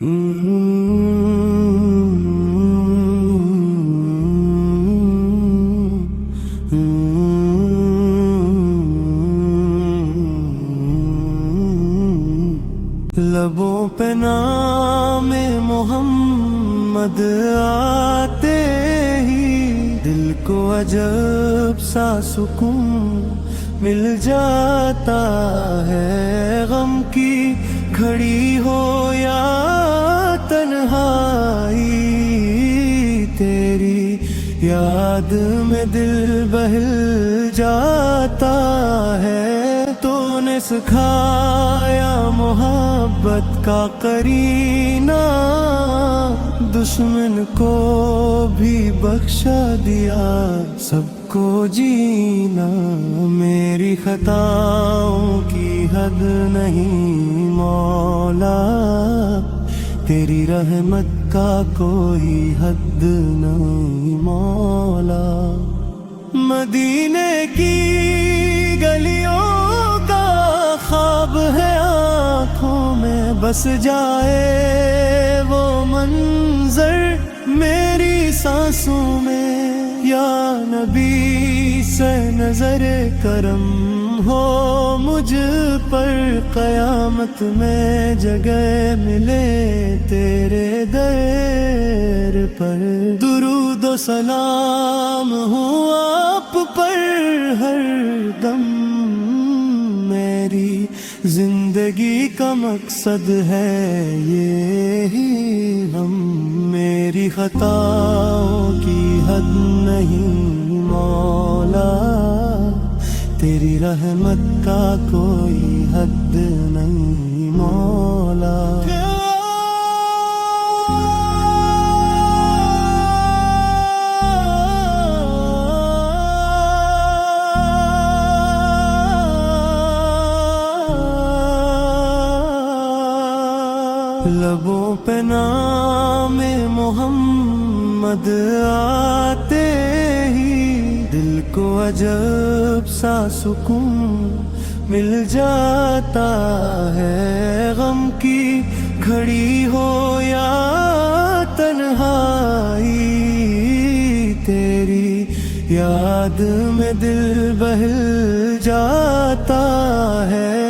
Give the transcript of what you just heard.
لبوں پہ نام محمد آتے ہی دل کو عجب سا سکون مل جاتا ہے۔ غم کی گھڑی ہو یا تنہائی، تیری یاد میں دل بہل جاتا ہے۔ تو نے سکھایا محبت کا قرینہ، دشمن کو بھی بخشا دیا سب کو جینا۔ میری خطاؤں کی حد نہیں مولا، تیری رحمت کا کوئی حد نہیں مولا۔ مدینے کی گلیوں کا خواب ہے آنکھوں میں بس جائے، وہ منظر میری سانسوں میں۔ یا نبی سے نظر کرم ہو مجھ پر، قیامت میں جگہ ملے تیرے در پر۔ درود و سلام ہو آپ پر ہر دم، میری زندگی کا مقصد ہے یہی ہم۔ میری خطاؤں کی حد نہیں مولا، تیری رحمت کا کوئی حد نہیں مولا۔ لبوں پہ نام محمد آتے ہی دل کو عجب سا سکون مل جاتا ہے۔ غم کی گھڑی ہو یا تنہائی، تیری یاد میں دل بہل جاتا ہے۔